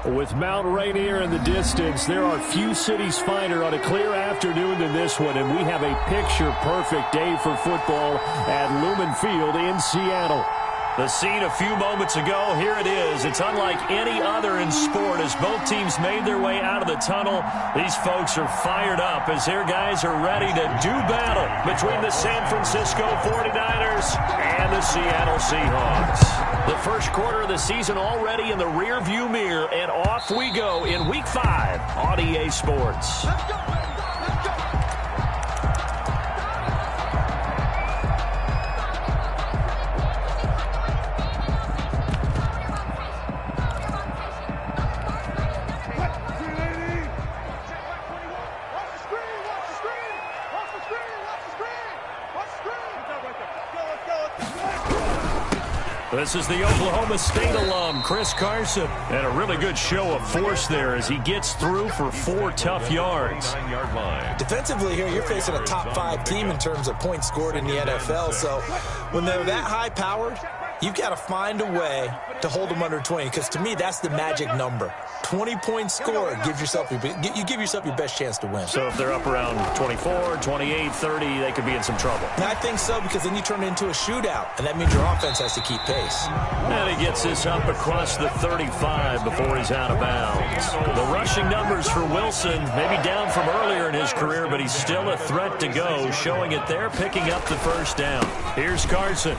With Mount Rainier in the distance, there are few cities finer on a clear afternoon than this one, and we have a picture-perfect day for football at Lumen Field in Seattle. The scene a few moments ago, here it is. It's unlike any other in sport as both teams made their way out of the tunnel. These folks are fired up as their guys are ready to do battle between the San Francisco 49ers and the Seattle Seahawks. The first quarter of the season already in the rearview mirror, and off we go in Week 5 on EA Sports. Let's go. This is the Oklahoma State alum, Chris Carson. And a really good show of force there as he gets through for 4 tough yards. Defensively here, you're facing a top 5 team in terms of points scored in the NFL. So when they're that high-powered, you've got to find a way to hold them under 20. Because to me, that's the magic number. 20 points scored gives yourself you give yourself your best chance to win. So if they're up around 24, 28, 30, they could be in some trouble. And I think so, because then you turn it into a shootout, and that means your offense has to keep pace. And he gets this up across the 35 before he's out of bounds. The rushing numbers for Wilson, maybe down from earlier in his career, but he's still a threat to go, showing it there, picking up the first down. Here's Carson.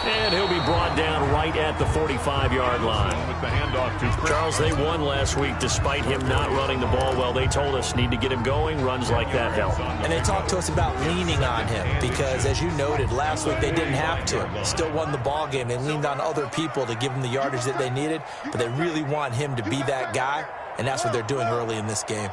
And he'll be brought down right at the 45-yard line. With the handoff to Charles, they won last week despite him not running the ball well. They told us need to get him going. Runs like that help. And they talked to us about leaning on him because, as you noted, last week they didn't have to. Still won the ball game. They leaned on other people to give them the yardage that they needed, but they really want him to be that guy, and that's what they're doing early in this game.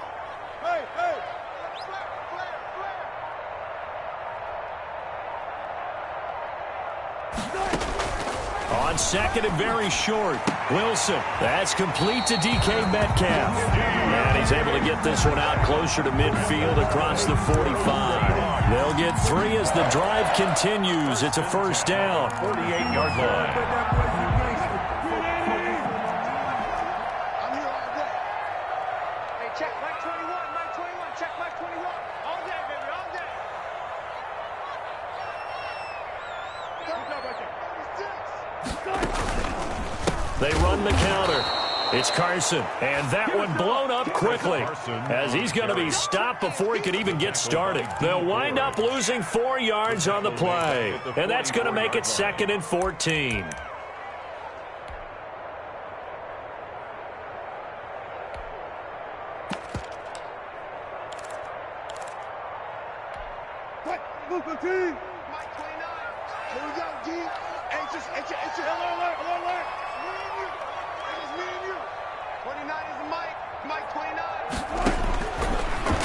On second and very short, Wilson. That's complete to DK Metcalf. And he's able to get this one out closer to midfield across the 45. They'll get 3 as the drive continues. It's a first down. 48-yard line. They run the counter. It's Carson, and that one blown up quickly as he's going to be stopped before he could even get started. They'll wind up losing 4 yards on the play, and that's going to make it 2nd and 14.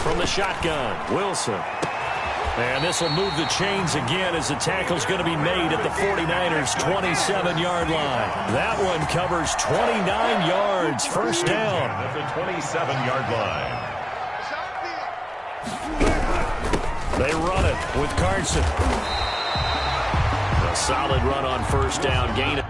From the shotgun, Wilson. And this will move the chains again as the tackle's going to be made at the 49ers' 27-yard line. That one covers 29 yards. First down. At the 27-yard line. They run it with Carson. A solid run on first down. Gain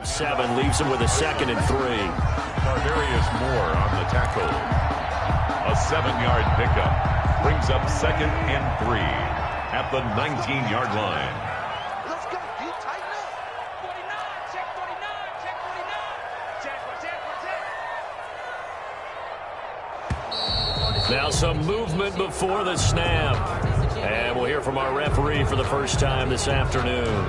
7 leaves him with a 2nd and 3. Marvarius Moore on the tackle. A 7-yard pickup brings up 2nd and 3 at the 19-yard line. Let's go. You tighten up. 49. Check 49. Check 49. Check. Now some movement before the snap. And we'll hear from our referee for the first time this afternoon.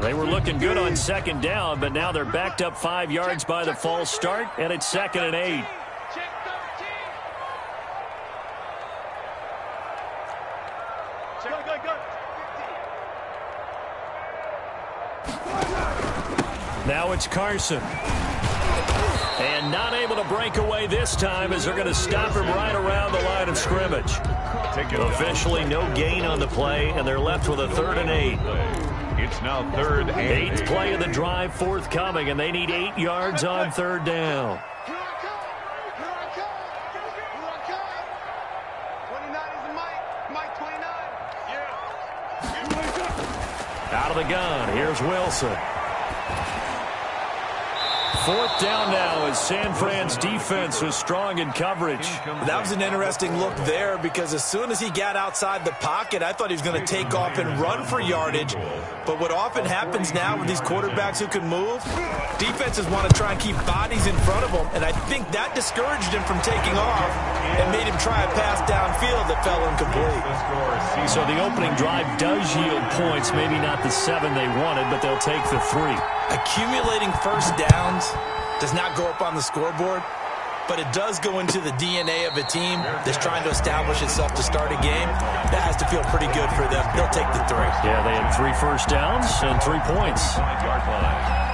They were looking good on 2nd down, but now they're backed up 5 yards by the false start, and it's 2nd and 8. Now it's Carson. And not able to break away this time as they're going to stop him right around the line of scrimmage. Officially no gain on the play, and they're left with a 3rd and 8. It's now 3rd and 8. 8th play of the drive forthcoming, and they need 8 yards on 3rd down. Out of the gun, here's Wilson. 4th down now as San Fran's defense was strong in coverage. That was an interesting look there because as soon as he got outside the pocket, I thought he was going to take off and run for yardage. But what often happens now with these quarterbacks who can move, defenses want to try and keep bodies in front of them, and I think that discouraged him from taking off and made him try a pass downfield that fell incomplete. So the opening drive does yield points, maybe not the 7 they wanted, but they'll take the 3. Accumulating first downs does not go up on the scoreboard, but it does go into the DNA of a team that's trying to establish itself to start a game. That has to feel pretty good for them. They'll take the 3. Yeah, they had 3 first downs and 3 points. 5-yard line.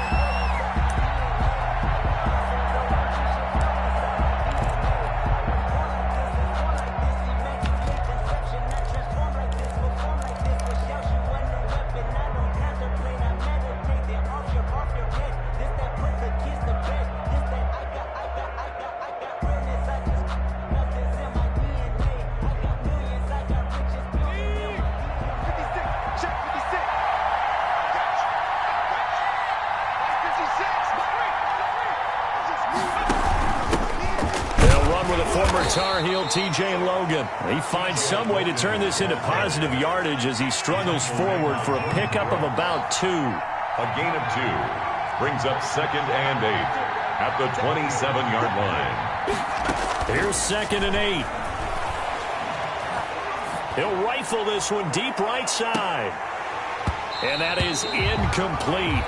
Tar Heel TJ Logan. He finds some way to turn this into positive yardage as he struggles forward for a pickup of about 2. A gain of 2 brings up 2nd and 8 at the 27-yard line. Here's 2nd and 8. He'll rifle this one deep right side. And that is incomplete.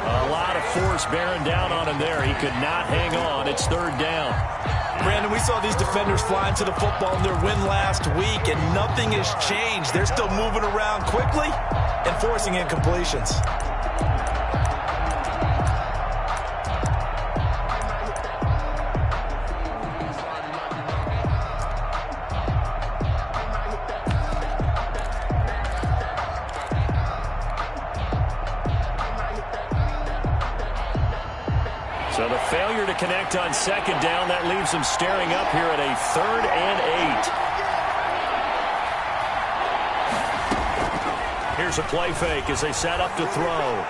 A lot of force bearing down on him there. He could not hang on. It's 3rd down. Brandon, we saw these defenders flying to the football in their win last week, and nothing has changed. They're still moving around quickly and forcing incompletions. So the failure to connect on 2nd down, that leaves them staring up here at a 3rd and 8. Here's a play fake as they set up to throw.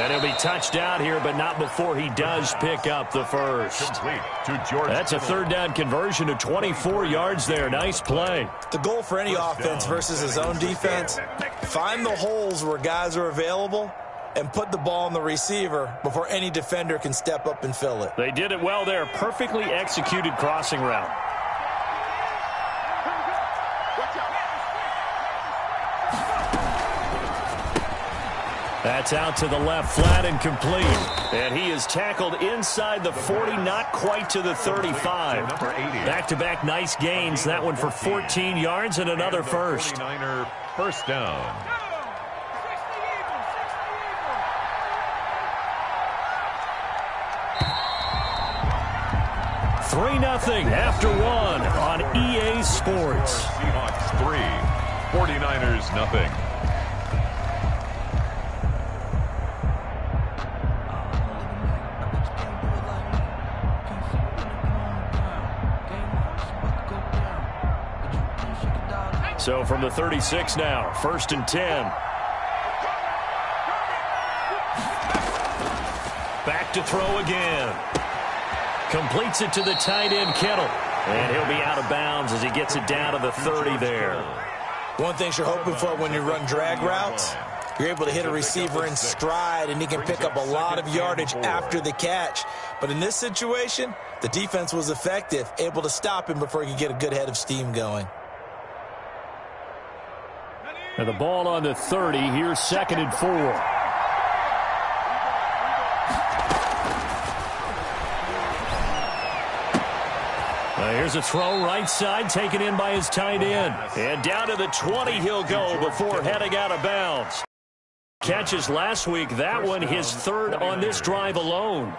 And he'll be touched out here, but not before he does pick up the first. That's a 3rd down conversion to 24 yards there. Nice play. The goal for any offense versus his own defense, find the holes where guys are available and put the ball on the receiver before any defender can step up and fill it. They did it well there. Perfectly executed crossing route. That's out to the left, flat and complete. And he is tackled inside the 40, not quite to the 35. Back-to-back nice gains. That one for 14 yards and another first. 49er first down. 3-0 after 1 on EA Sports. Seahawks 3, 49ers 0. So from the 36 now, 1st and 10. Back to throw again. Completes it to the tight end, Kittle. And he'll be out of bounds as he gets it down to the 30 there. One thing you're hoping for when you run drag routes, you're able to hit a receiver in stride, and he can pick up a lot of yardage after the catch. But in this situation, the defense was effective, able to stop him before he could get a good head of steam going. And the ball on the 30. Here's 2nd and 4. Here's a throw right side, taken in by his tight end. And down to the 20 he'll go before heading out of bounds. Catches last week, that one his 3rd on this drive alone.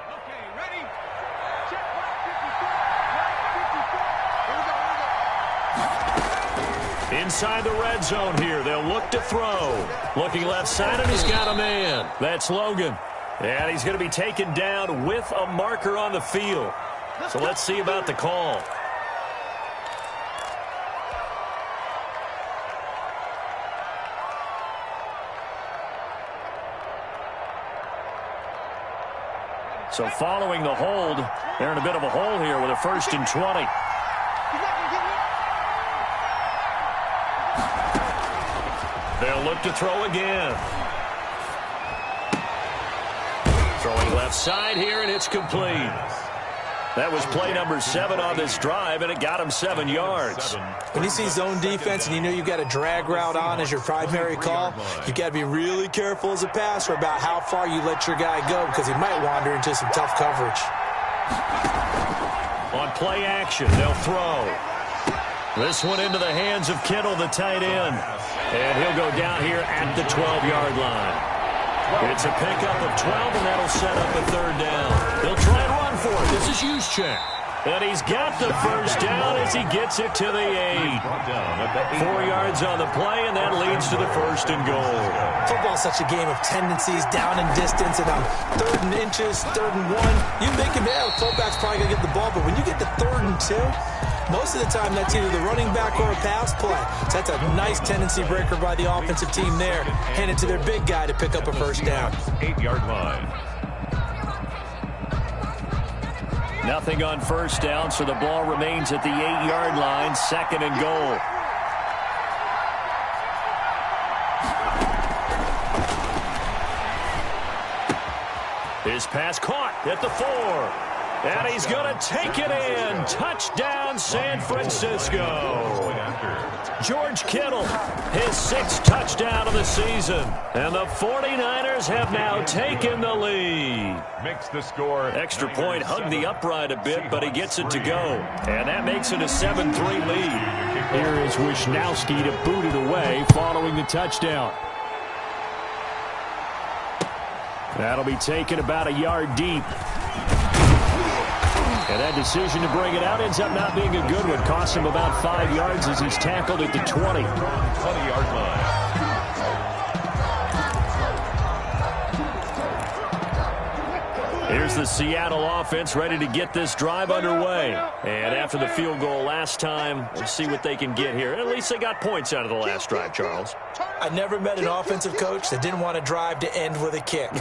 Okay, ready? Check 54. Inside the red zone here, they'll look to throw. Looking left side, and he's got a man. That's Logan. And he's going to be taken down with a marker on the field. So let's see about the call. So following the hold, they're in a bit of a hole here with a 1st and 20. They'll look to throw again. Throwing left side here, and it's complete. That was play number 7 on this drive, and it got him 7 yards. When you see zone defense and you know you've got a drag route on as your primary call, you've got to be really careful as a passer about how far you let your guy go, because he might wander into some tough coverage. On play action, they'll throw. This one into the hands of Kittle, the tight end. And he'll go down here at the 12-yard line. It's a pickup of 12, and that'll set up a 3rd down. They'll try and run for it. This is Juszczyk. And he's got the 1st down as he gets it to the 8. 4 yards on the play, and that leads to the 1st and goal. Football's such a game of tendencies, down and distance, and on 3rd and inches, 3rd and 1. You make him, yeah, the fullback's probably going to get the ball, but when you get to 3rd and 2, most of the time that's either the running back or a pass play. So that's a nice tendency breaker by the offensive team there. Hand it to their big guy to pick up a 1st down. 8-yard line. Nothing on 1st down, so the ball remains at the 8-yard line, 2nd and goal. His pass caught at the 4. And he's going to take it in. Touchdown, San Francisco. George Kittle, his 6th touchdown of the season. And the 49ers have now taken the lead. Makes the score. Extra point hugged the upright a bit, but he gets it to go. And that makes it a 7-3 lead. Here is Wisnowski to boot it away following the touchdown. That'll be taken about a yard deep. And that decision to bring it out ends up not being a good one. Costs him about 5 yards as he's tackled at the 20. 20-yard line. Here's the Seattle offense ready to get this drive underway. And after the field goal last time, we'll see what they can get here. At least they got points out of the last drive, Charles. I never met an offensive coach that didn't want a drive to end with a kick.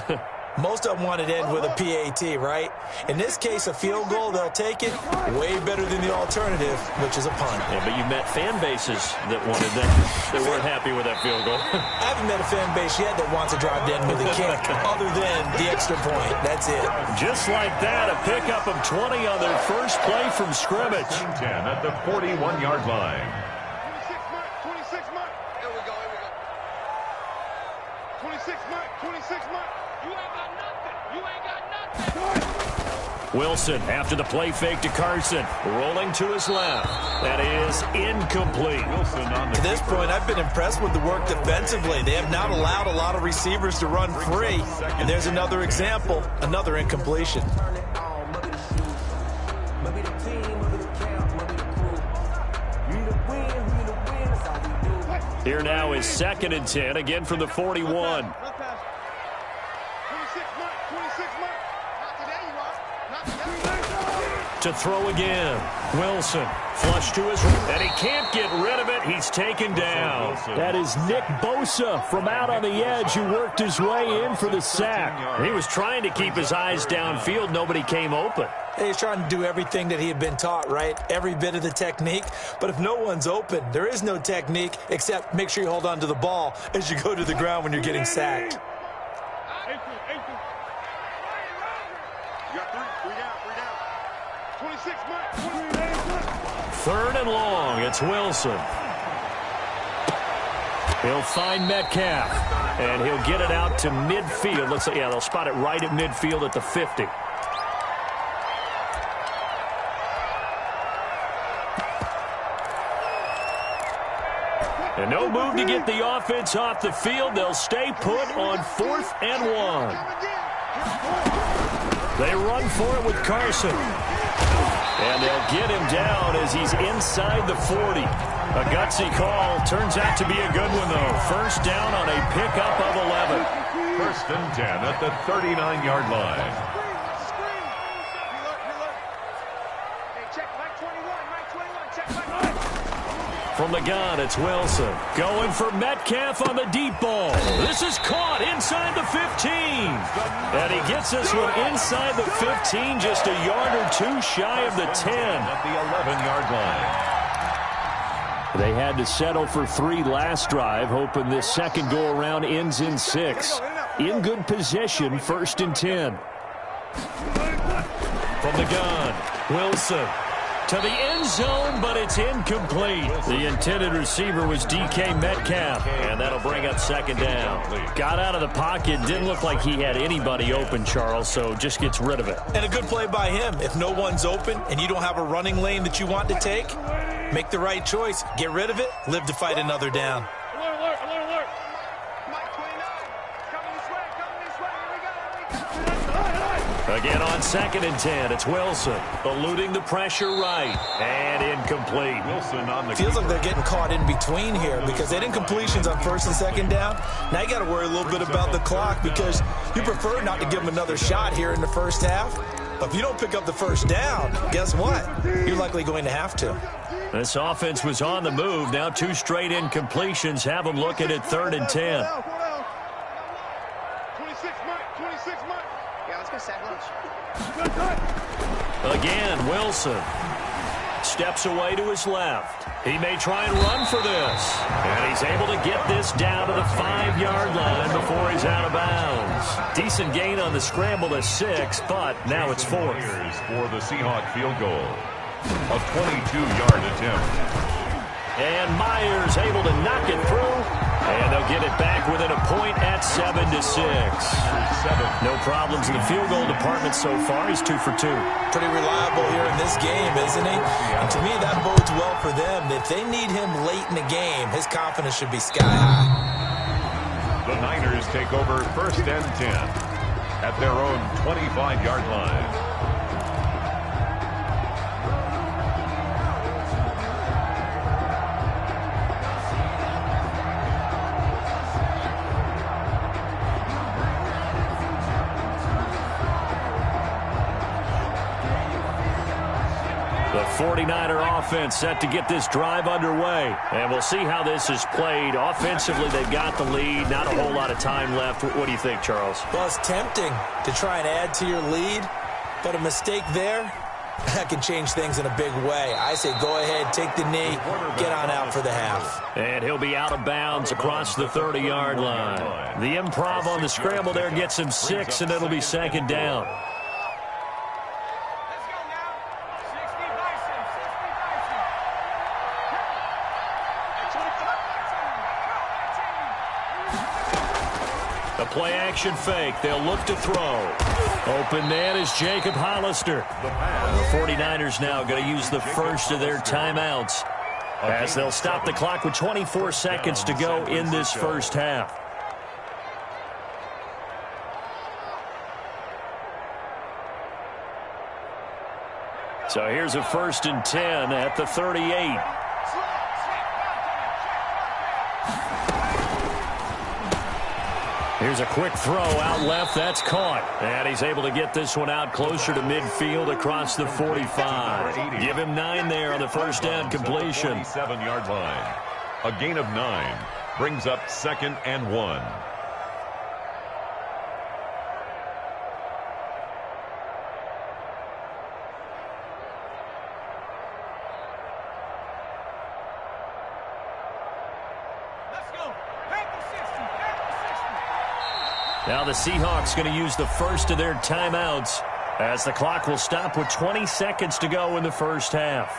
Most of them want it to end with a PAT, right? In this case, a field goal, they'll take it. Way better than the alternative, which is a punt. Yeah, but you've met fan bases that wanted that, that weren't happy with that field goal. I haven't met a fan base yet that wants a drive to end with a kick, other than the extra point. That's it. Just like that, a pickup of 20 on their first play from scrimmage. 10 at the 41-yard line. 26 months. Here we go. 26 months. You ain't got nothing. Wilson after the play fake to Carson. Rolling to his left. That is incomplete. To this point, I've been impressed with the work defensively. They have not allowed a lot of receivers to run free. And there's another example, another incompletion. Here now is 2nd and 10, again from the 41. To to throw again. Wilson, flush to his right, and he can't get rid of it. He's taken down. That is Nick Bosa from out on the edge who worked his way in for the sack. He was trying to keep his eyes downfield. Nobody came open. He's trying to do everything that he had been taught, right? Every bit of the technique. But if no one's open, there is no technique except make sure you hold on to the ball as you go to the ground when you're getting sacked. Third and long, it's Wilson. He'll find Metcalf, and he'll get it out to midfield. Looks like, yeah, they'll spot it right at midfield at the 50. And no move to get the offense off the field. They'll stay put on 4th and 1. They run for it with Carson. And they'll get him down as he's inside the 40. A gutsy call. Turns out to be a good one, though. First down on a pickup of 11. 1st and 10 at the 39-yard line. From the gun, it's Wilson. Going for Metcalf on the deep ball. This is caught inside the 15. And he gets this one inside the 15, just a yard or two shy of the 10. At the 11-yard line. They had to settle for 3 last drive, hoping this second go-around ends in 6. In good position, 1st and 10. From the gun, Wilson. To the end zone, but it's incomplete. The intended receiver was DK Metcalf, and that'll bring up 2nd down. Got out of the pocket, didn't look like he had anybody open, Charles, so just gets rid of it. And a good play by him. If no one's open and you don't have a running lane that you want to take, make the right choice. Get rid of it, live to fight another down. Alert. Mike 29, coming this way, here we go. Again on 2nd and 10, it's Wilson. Eluding the pressure right. And incomplete. Wilson on the Feels like they're getting caught in between here because they had incompletions on 1st and 2nd down. Now you got to worry a little bit about the clock because you prefer not to give them another shot here in the first half. But if you don't pick up the first down, guess what? You're likely going to have to. This offense was on the move. Now 2 straight incompletions have them looking at 3rd and 10. 26 Mike. Yeah, let's go sack lunch. Again, Wilson steps away to his left. He may try and run for this. And he's able to get this down to the 5-yard line before he's out of bounds. Decent gain on the scramble to 6, but now it's 4th. For the Seahawks field goal. A 22-yard attempt. And Myers able to knock it through. And they'll get it back within a point at 7-6. No problems in the field goal department so far. He's 2 for 2. Pretty reliable here in this game, isn't he? And to me, that bodes well for them. If they need him late in the game, his confidence should be sky high. The Niners take over 1st and 10 at their own 25-yard line. The 49er offense set to get this drive underway. And we'll see how this is played. Offensively, they've got the lead. Not a whole lot of time left. What do you think, Charles? Well, it's tempting to try and add to your lead, but a mistake there, that can change things in a big way. I say go ahead, take the knee, get on out for the half. And he'll be out of bounds across the 30-yard line. The improv on the scramble there gets him 6, and it'll be 2nd down. A play-action fake. They'll look to throw. Open man is Jacob Hollister. The 49ers now going to use the first of their timeouts as they'll stop the clock with 24 seconds to go in this first half. So here's a 1st and 10 at the 38. Here's a quick throw out left. That's caught. And he's able to get this one out closer to midfield across the 45. Give him 9 there on the first down completion. 47-yard line. A gain of 9 brings up 2nd and 1. Now the Seahawks going to use the first of their timeouts as the clock will stop with 20 seconds to go in the first half.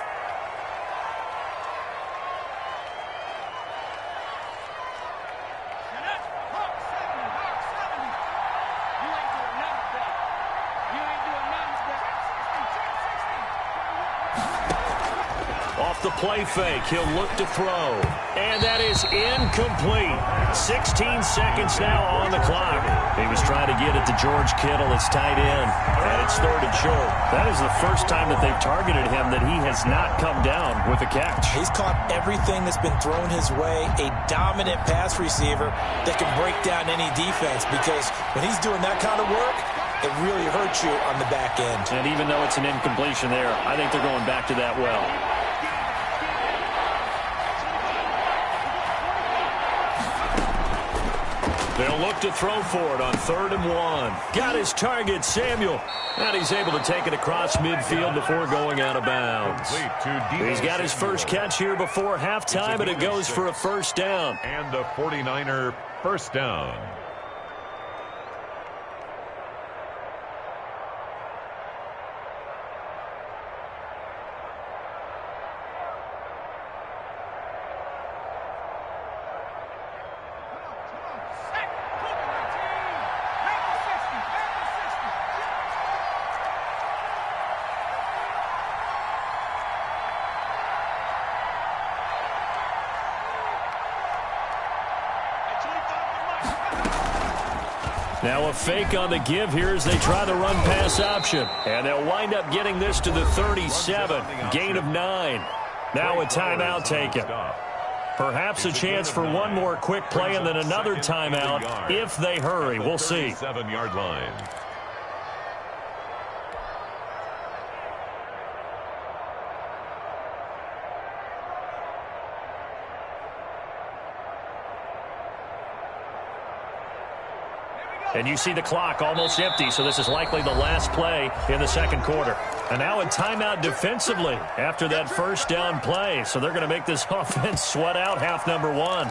Off the play fake, he'll look to throw. And that is incomplete. 16 seconds now on the clock. He was trying to get it to George Kittle. It's tight end, and it's 3rd and short. That is the first time that they've targeted him that he has not come down with a catch. He's caught everything that's been thrown his way. A dominant pass receiver that can break down any defense, because when he's doing that kind of work, it really hurts you on the back end. And even though it's an incompletion there, I think they're going back to that well. They'll look to throw for it on 3rd and 1. Got his target, Samuel. And he's able to take it across midfield before going out of bounds. He's got his first catch here before halftime, and it goes for a first down. And a 49er first down. Now a fake on the give here as they try the run-pass option. And they'll wind up getting this to the 37. Gain of 9. Now a timeout taken. Perhaps a chance for one more quick play and then another timeout if they hurry. We'll see. 7-yard line. And you see the clock almost empty, so this is likely the last play in the second quarter. And now a timeout defensively after that first down play. So they're going to make this offense sweat out half number 1.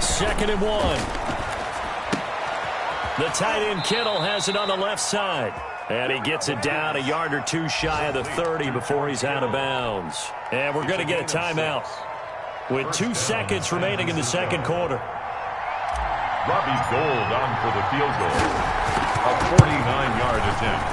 Second and 1. The tight end Kittle has it on the left side. And he gets it down a yard or two shy of the 30 before he's out of bounds. And we're going to get a timeout with 2 seconds remaining in the second quarter. Robbie Gould on for the field goal. A 49-yard attempt.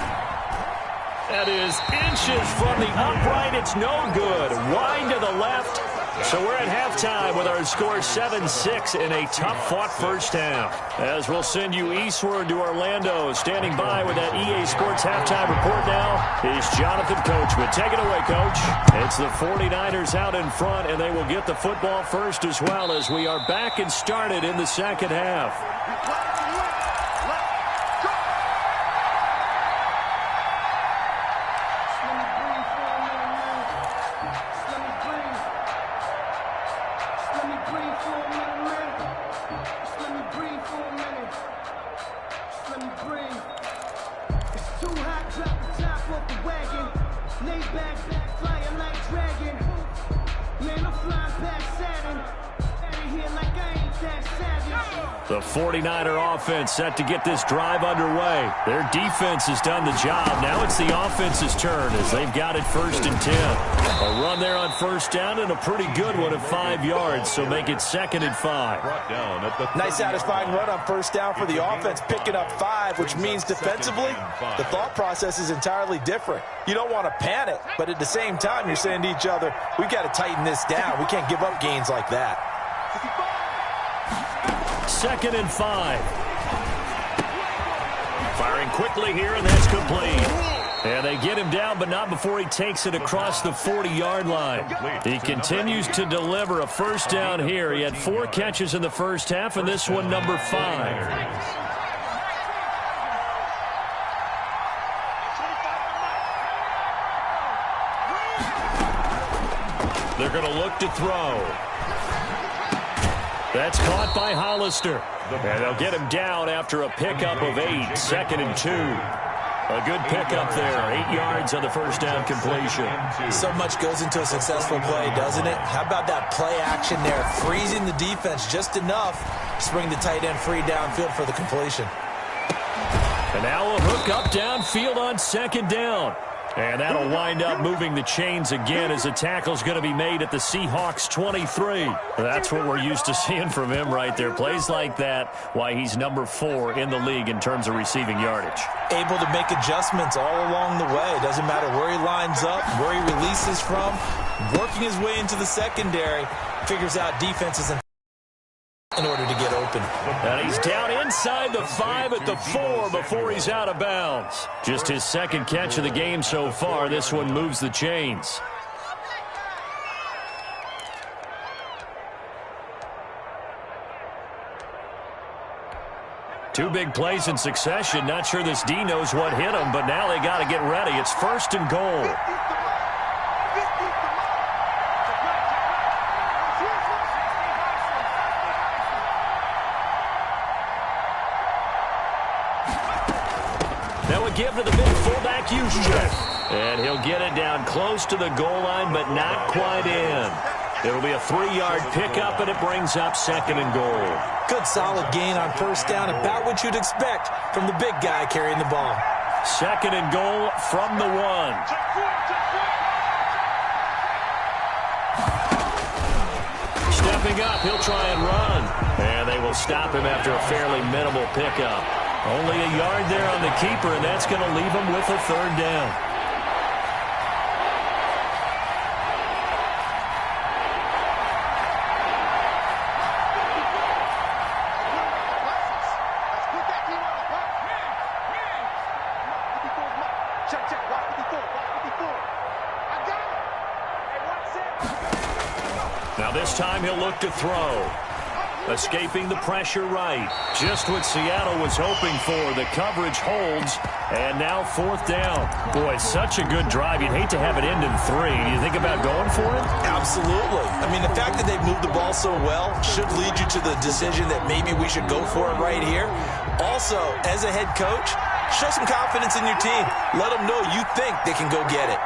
That is inches from the upright. It's no good. Wide to the left. So we're at halftime with our score 7-6 in a tough-fought first half. As we'll send you eastward to Orlando. Standing by with that EA Sports halftime report now is Jonathan Coachman. Take it away, Coach. It's the 49ers out in front, and they will get the football first as well as we are back and started in the second half. The 49er offense set to get this drive underway. Their defense has done the job. Now it's the offense's turn as they've got it 1st and 10. A run there on first down and a pretty good one of 5 yards, so make it 2nd and 5. Nice satisfying run on first down for the offense, picking up 5, which means defensively, the thought process is entirely different. You don't want to panic, but at the same time, you're saying to each other, we've got to tighten this down. We can't give up gains like that. 2nd and 5. Firing quickly here, and that's complete. And they get him down, but not before he takes it across the 40-yard line. He continues to deliver a first down here. He had 4 catches in the first half, and this one number 5. They're going to look to throw. That's caught by Hollister. And they'll get him down after a pickup of 8, 2nd and 2. A good pickup there, 8 yards on the first down completion. So much goes into a successful play, doesn't it? How about that play action there, freezing the defense just enough to bring the tight end free downfield for the completion. And now a hook up downfield on 2nd down. And that'll wind up moving the chains again as a tackle's going to be made at the Seahawks 23. That's what we're used to seeing from him right there. Plays like that, why he's number 4 in the league in terms of receiving yardage. Able to make adjustments all along the way. Doesn't matter where he lines up, where he releases from. Working his way into the secondary, figures out defenses in order to get open. And he's down inside the 5 at the 4 before he's out of bounds. Just his 2nd catch of the game so far. This one moves the chains. Two big plays in succession. Not sure this D knows what hit him, but now they got to get ready. It's 1st and goal. Give to the big fullback Juszczyk. And he'll get it down close to the goal line, but not quite in. It'll be a 3-yard pickup, and it brings up 2nd and goal. Good solid gain on first down, about what you'd expect from the big guy carrying the ball. 2nd and goal from the 1. Stepping up, he'll try and run. And they will stop him after a fairly minimal pickup. Only a yard there on the keeper, and that's going to leave him with a 3rd down. Now this time he'll look to throw. Escaping the pressure right. Just what Seattle was hoping for. The coverage holds. And now 4th down. Boy, such a good drive. You'd hate to have it end in 3. Do you think about going for it? Absolutely. I mean, the fact that they've moved the ball so well should lead you to the decision that maybe we should go for it right here. Also, as a head coach, show some confidence in your team. Let them know you think they can go get it.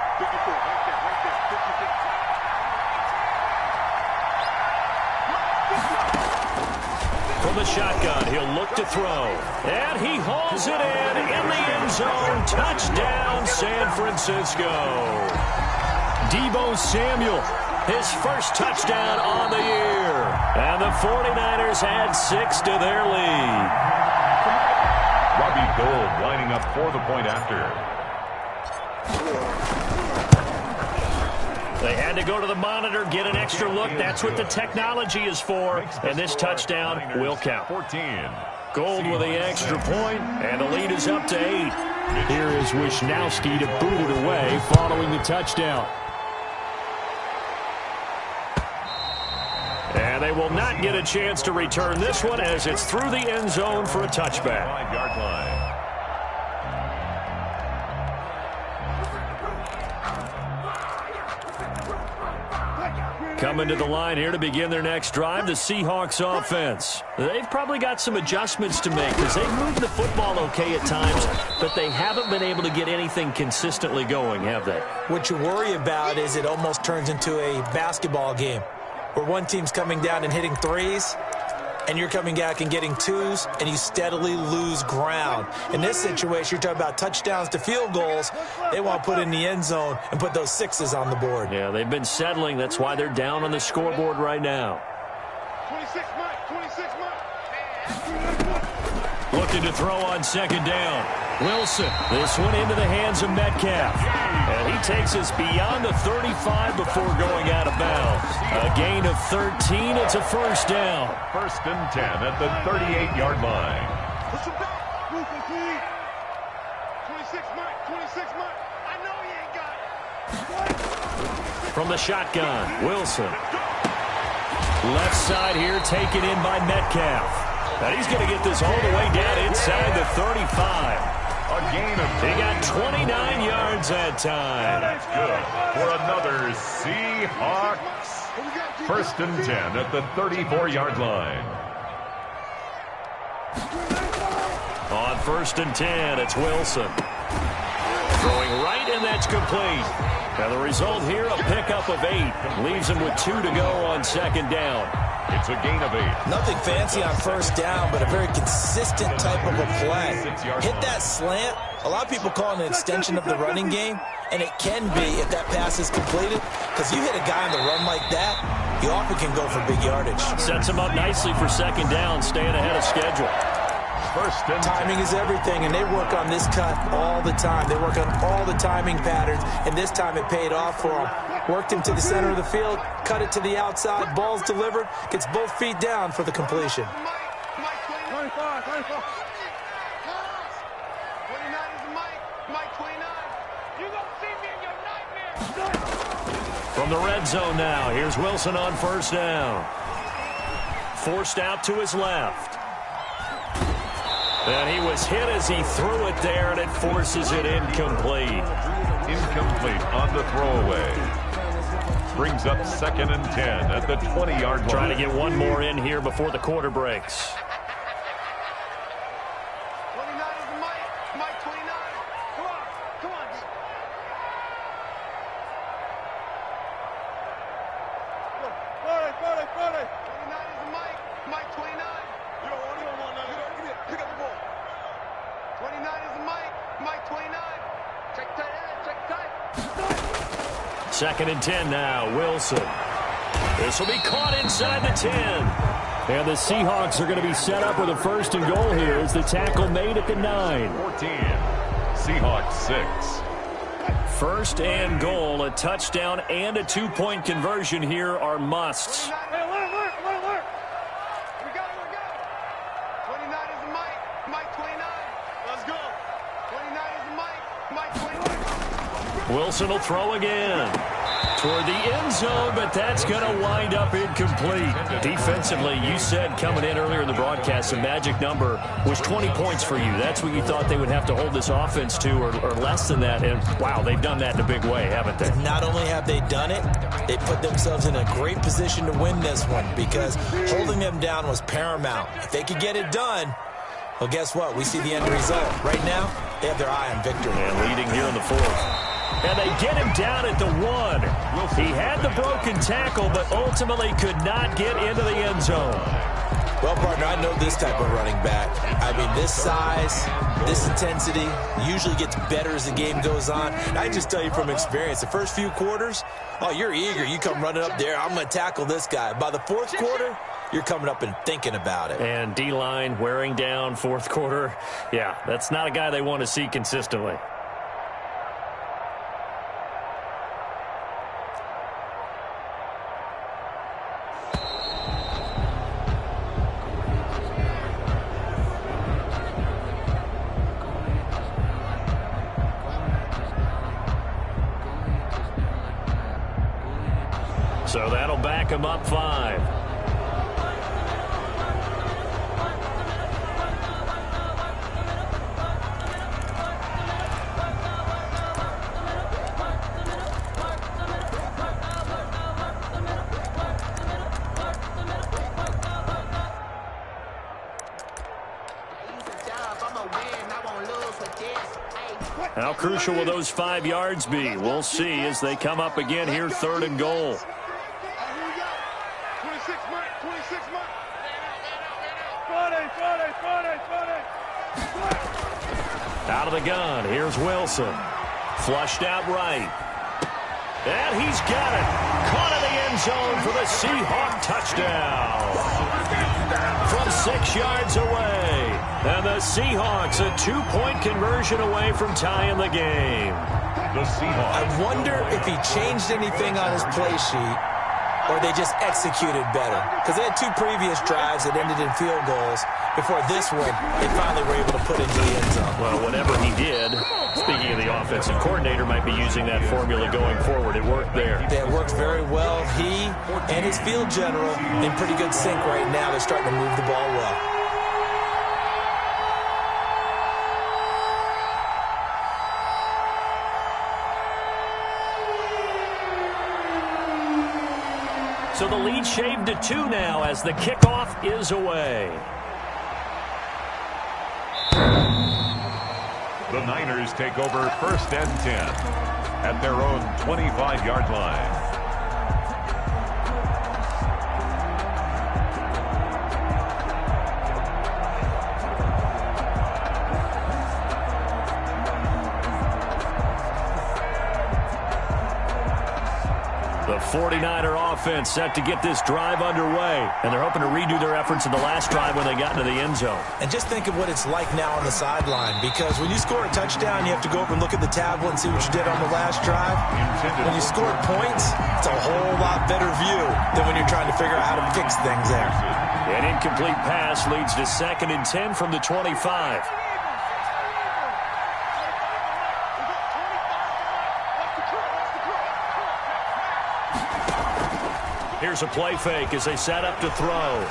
From the shotgun, he'll look to throw. And he hauls it in the end zone. Touchdown, San Francisco. Deebo Samuel, his first touchdown on the year. And the 49ers add 6 to their lead. Robbie Gould lining up for the point after. They had to go to the monitor, get an extra look. That's what the technology is for. And this touchdown will count. 14. Gould with the extra point, and the lead is up to 8. Here is Wisnowski to boot it away following the touchdown. And they will not get a chance to return this one as it's through the end zone for a touchback. 5-yard line. Coming to the line here to begin their next drive, the Seahawks offense. They've probably got some adjustments to make because they've moved the football okay at times, but they haven't been able to get anything consistently going, have they? What you worry about is it almost turns into a basketball game where one team's coming down and hitting 3s, and you're coming back and getting 2s, and you steadily lose ground. In this situation, you're talking about touchdowns to field goals. They want to put in the end zone and put those 6s on the board. Yeah, they've been settling. That's why they're down on the scoreboard right now. 26 Mike, 26 Mike. Looking to throw on second down. Wilson. This one into the hands of Metcalf. And he takes us beyond the 35 before going out of bounds. A gain of 13. It's a first down. First and 10 at the 38-yard line. Push him back. Move complete. 26 Mike. 26 Mike. I know he ain't got it. From the shotgun, Wilson. Left side here taken in by Metcalf. And he's going to get this all the way down inside the 35. A gain of 2. He got 29 yards that time. That's good for another Seahawks. First and 10 at the 34-yard line. On first and 10, it's Wilson. Throwing right, and that's complete. Now the result here, a pickup of 8. Leaves him with 2 to go on second down. It's a gain of 8. Nothing fancy on first down, but a very consistent type of a play. Hit that slant. A lot of people call it an extension of the running game, and it can be if that pass is completed, because you hit a guy on the run like that, you often can go for big yardage. Sets him up nicely for second down, staying ahead of schedule. First and Timing is everything, and they work on this cut all the time. They work on all the timing patterns, and this time it paid off for them. Worked him to the center of the field, cut it to the outside, ball's delivered, gets both feet down for the completion. Mike 25. 29 is Mike. Mike 29. You gonna see me in your nightmares. From the red zone now, here's Wilson on first down. Forced out to his left. And he was hit as he threw it there, and it forces it incomplete. incomplete on the throwaway. Brings up second and 10 at the 20-yard line. Trying to get one more in here before the quarter breaks. 29 is Mike. Mike 29. Come on. Come on. 40. 29 is Mike. Mike 29. You don't want nothing. Pick up the ball. 29 is Mike. Mike 29. Check tight end. Check tight. Second and 10 now. Wilson. This will be caught inside the 10. And the Seahawks are going to be set up with a first and goal here as the tackle made at the 9. 14. Seahawks 6. First and goal, a touchdown and a two-point conversion here are musts. Hey, alert. We got it. 29 is Mike. Mike 29. Let's go. 29 is Mike. Mike 29. Wilson will throw again toward the end zone, but that's going to wind up incomplete. Defensively, you said coming in earlier in the broadcast, the magic number was 20 points for you. That's what you thought they would have to hold this offense to, or less than that. And, wow, they've done that in a big way, haven't they? Not only have they done it, they put themselves in a great position to win this one because holding them down was paramount. If they could get it done, well, guess what? We see the end result. Right now, they have their eye on victory. And leading here in the fourth. And they get him down at the 1. He had the broken tackle, but ultimately could not get into the end zone. Well, partner, I know this type of running back. I mean, this size, this intensity usually gets better as the game goes on. And I just tell you from experience, the first few quarters, oh, you're eager. You come running up there, I'm going to tackle this guy. By the fourth quarter, you're coming up and thinking about it. And D-line wearing down fourth quarter. Yeah, that's not a guy they want to see consistently. So that'll back him up 5. How crucial will those 5 yards be? We'll see as they come up again here, third and goal. 26 Mike. Out of the gun, here's Wilson. Flushed out right. And he's got it. Caught in the end zone for the Seahawks touchdown. From 6 yards away. And the Seahawks a 2-point conversion away from tying the game. The Seahawks. I wonder if he changed anything on his play sheet or they just executed better. Because they had 2 previous drives that ended in field goals. Before this one, they finally were able to put into the end zone. Well, whatever he did, speaking of the offensive coordinator, might be using that formula going forward. It worked there. Yeah, it worked very well. He and his field general in pretty good sync right now. They're starting to move the ball well. So the lead shaved to 2 now as the kickoff is away. The Niners take over 1st and 10 at their own 25-yard line. The 49er offense set to get this drive underway, and they're hoping to redo their efforts in the last drive when they got into the end zone. And just think of what it's like now on the sideline, because when you score a touchdown, you have to go over and look at the tablet and see what you did on the last drive. When you score points, it's a whole lot better view than when you're trying to figure out how to fix things there. An incomplete pass leads to 2nd and 10 from the 25. Here's a play fake as they set up to throw.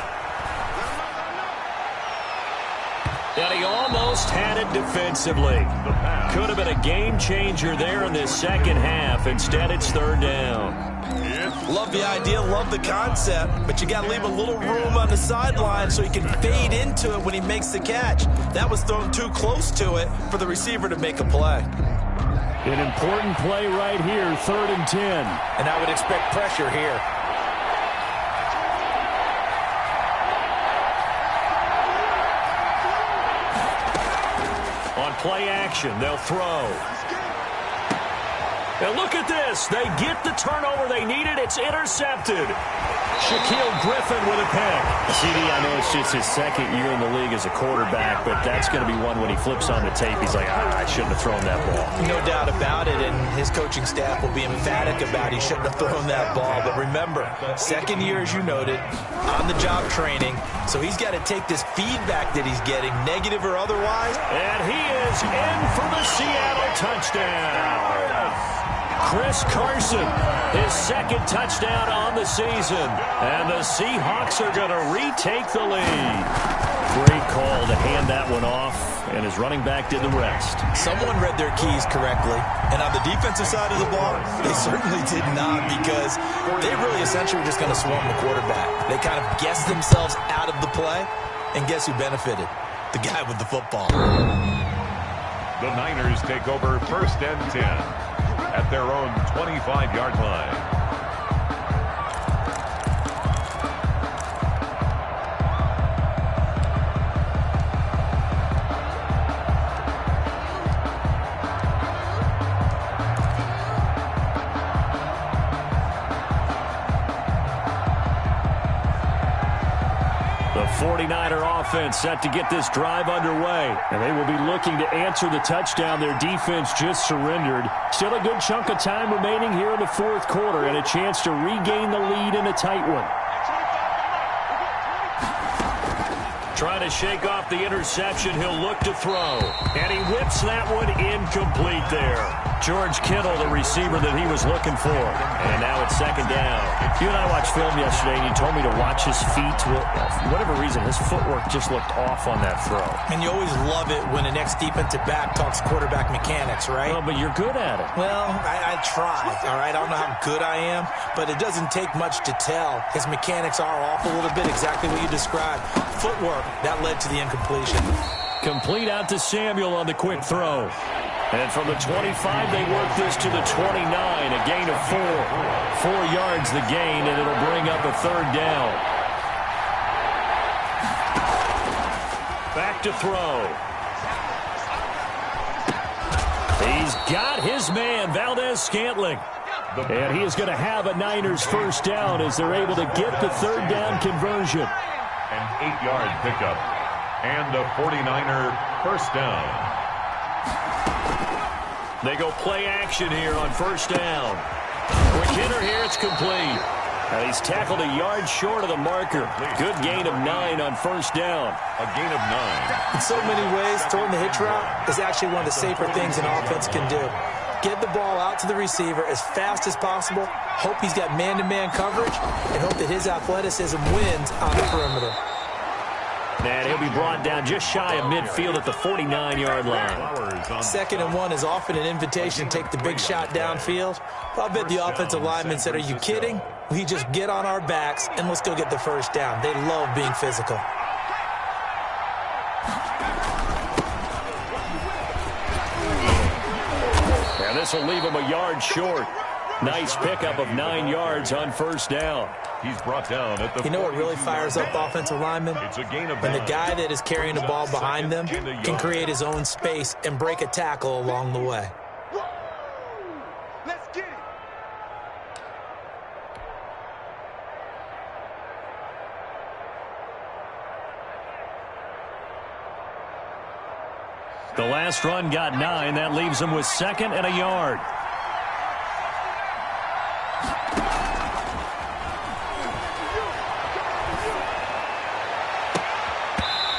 And he almost had it defensively. Could have been a game changer there in this second half. Instead, it's 3rd down. Love the idea, love the concept, but you got to leave a little room on the sideline so he can fade into it when he makes the catch. That was thrown too close to it for the receiver to make a play. An important play right here, 3rd and 10. And I would expect pressure here. On play action, they'll throw. And look at this. They get the turnover they needed. It's intercepted. Shaquille Griffin with a pick. CD, I know it's just his 2nd year in the league as a quarterback, but that's going to be one when he flips on the tape. He's like, I shouldn't have thrown that ball. No doubt about it, and his coaching staff will be emphatic about he shouldn't have thrown that ball. But remember, 2nd year, as you noted, on-the-job training, so he's got to take this feedback that he's getting, negative or otherwise. And he is in for the Seattle touchdown. Chris Carson, his 2nd touchdown on the season. And the Seahawks are going to retake the lead. Great call to hand that one off, and his running back did the rest. Someone read their keys correctly, and on the defensive side of the ball, they certainly did not, because they really essentially were just going to swarm the quarterback. They kind of guessed themselves out of the play, and guess who benefited? The guy with the football. The Niners take over 1st and 10 at their own 25-yard line. The 49er offense set to get this drive underway, and they will be looking to answer the touchdown their defense just surrendered. Still a good chunk of time remaining here in the 4th quarter, and a chance to regain the lead in a tight one. Trying to shake off the interception, he'll look to throw. And he whips that one incomplete there. George Kittle, the receiver that he was looking for. And now it's 2nd down. You and I watched film yesterday, and you told me to watch his feet. For whatever reason, his footwork just looked off on that throw. And you always love it when the next defensive back talks quarterback mechanics, right? Well, but you're good at it. Well, I try, all right? I don't know how good I am, but it doesn't take much to tell. His mechanics are off a little bit, exactly what you described. Footwork, that led to the incompletion. Complete out to Samuel on the quick throw. And from the 25, they work this to the 29, a gain of 4. 4 yards the gain, and it'll bring up a 3rd down. Back to throw. He's got his man, Valdez-Scantling. And he is going to have a Niners first down as they're able to get the third down conversion. An 8-yard pickup and a 49er first down. They go play action here on first down. Quick hitter here, it's complete. And he's tackled a yard short of the marker. Good gain of 9 on first down. A gain of 9. In so many ways, throwing the hitch route is actually one of the safer things an offense can do. Get the ball out to the receiver as fast as possible, hope he's got man-to-man coverage, and hope that his athleticism wins on the perimeter. And he'll be brought down just shy of midfield at the 49-yard line. 2nd and 1 is often an invitation to take the big shot downfield. But I bet the offensive lineman said, are you kidding? We just get on our backs and let's go get the first down. They love being physical. And this will leave him a yard short. Nice pickup of 9 yards on first down. He's brought down at the. You know what really fires up offensive linemen? It's a gain of When the 9. guy that is carrying the ball behind them can create his own space and break a tackle along the way. Let's get it. The last run got 9. That leaves him with 2nd and a yard.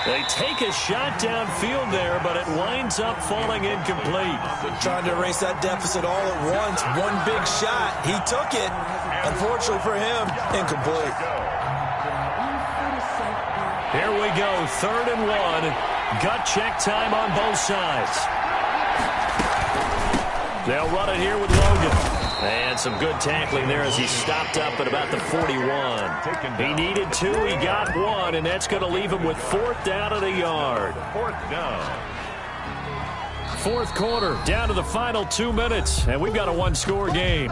They take a shot downfield there, but it winds up falling incomplete. Trying to erase that deficit all at once. One big shot. He took it. Unfortunately for him, incomplete. Here we go, 3rd and 1. Gut check time on both sides. They'll run it here with Logan. And some good tackling there as he stopped up at about the 41. He needed 2, he got 1, and that's going to leave him with 4th down at a yard. 4th down. 4th quarter, down to the final 2 minutes, and we've got a 1-score game.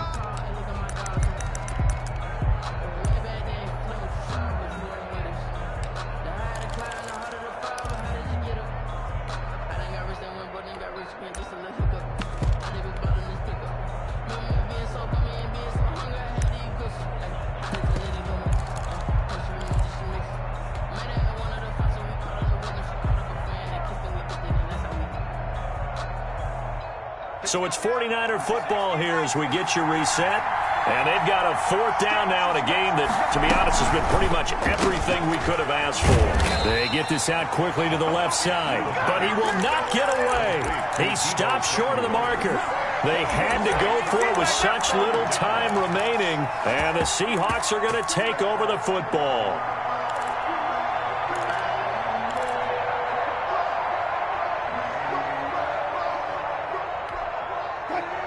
So it's 49er football here as we get you reset. And they've got a 4th down now in a game that, to be honest, has been pretty much everything we could have asked for. They get this out quickly to the left side, but he will not get away. He stopped short of the marker. They had to go for it with such little time remaining, and the Seahawks are going to take over the football.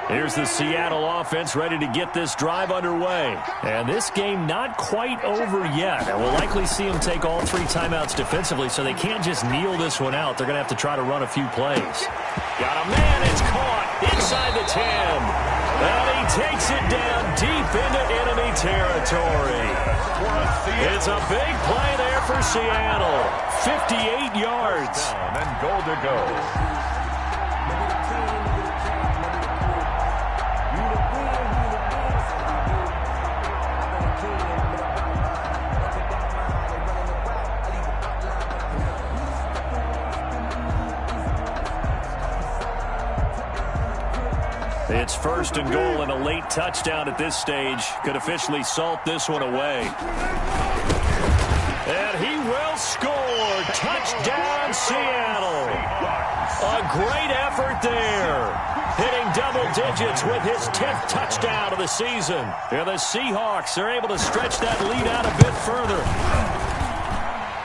Here's the Seattle offense ready to get this drive underway. And this game not quite over yet. And we'll likely see them take all 3 timeouts defensively, so they can't just kneel this one out. They're going to have to try to run a few plays. Got a man, it's caught inside the 10. And he takes it down deep into enemy territory. It's a big play there for Seattle. 58 yards. And goal to go. It's 1st and goal, and a late touchdown at this stage could officially salt this one away. And he will score. Touchdown, Seattle. A great effort there. Hitting double digits with his 10th touchdown of the season. And the Seahawks are able to stretch that lead out a bit further.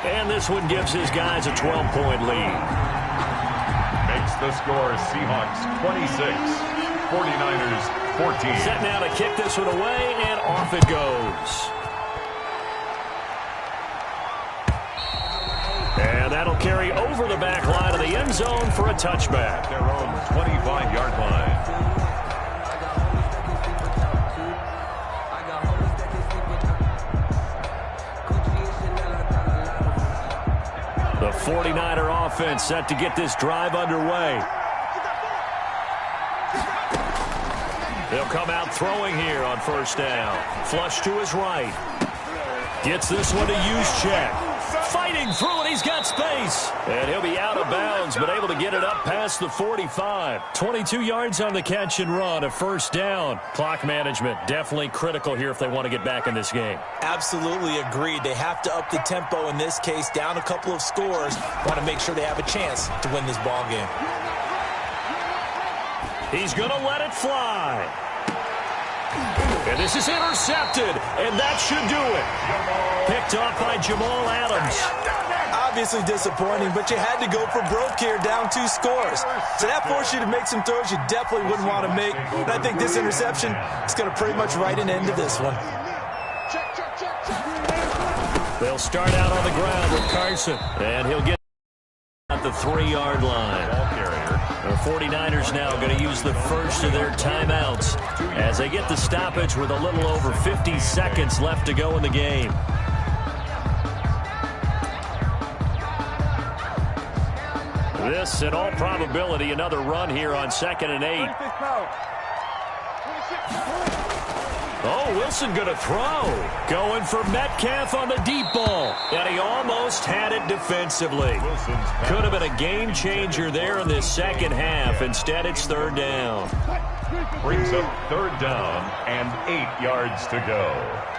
And this one gives his guys a 12-point lead. Makes the score Seahawks 26. 49ers 14. Set now to kick this one away, and off it goes. And that'll carry over the back line of the end zone for a touchback. Their own 25-yard line. The 49er offense set to get this drive underway. He'll come out throwing here on first down. Flush to his right. Gets this one to Juszczyk. Fighting through it, he's got space. And he'll be out of bounds, but able to get it up past the 45. 22 yards on the catch and run, a first down. Clock management, definitely critical here if they want to get back in this game. Absolutely agreed. They have to up the tempo in this case, down a couple of scores. Want to make sure they have a chance to win this ball game. He's going to let it fly. And this is intercepted, and that should do it. Picked off by Jamal Adams. Obviously disappointing, but you had to go for broke here, down 2 scores. So that forced you to make some throws you definitely wouldn't want to make. And I think this interception is going to pretty much write an end to this one. They'll start out on the ground with Carson, and he'll get at the 3-yard line. The 49ers now going to use the first of their timeouts as they get the stoppage with a little over 50 seconds left to go in the game. This, in all probability, another run here on 2nd and 8. Oh, Wilson going to throw. Going for Metcalf on the deep ball. And he almost had it defensively. Could have been a game changer there in this second half. Instead, it's 3rd down. Brings up 3rd down and 8 yards to go.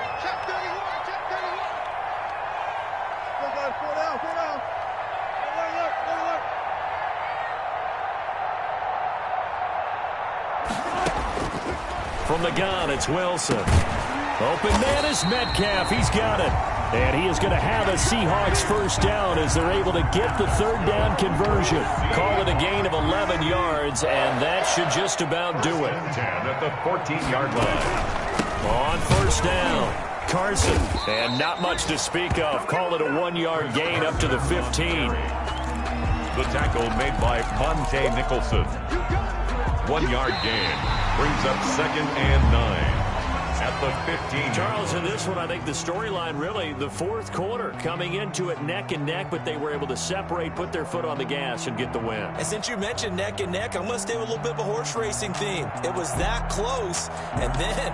From the gun, it's Wilson. Open man is Metcalf. He's got it. And he is going to have a Seahawks first down as they're able to get the 3rd down conversion. Call it a gain of 11 yards, and that should just about do it. 10 at the 14-yard line. On first down, Carson. And not much to speak of. Call it a 1-yard gain up to the 15. The tackle made by Monte Nicholson. 1-yard gain. Brings up 2nd and 9 at the 15. Charles, in this one, I think the storyline really, the 4th quarter, coming into it neck and neck, but they were able to separate, put their foot on the gas, and get the win. And since you mentioned neck and neck, I'm going to stay with a little bit of a horse racing theme. It was that close, and then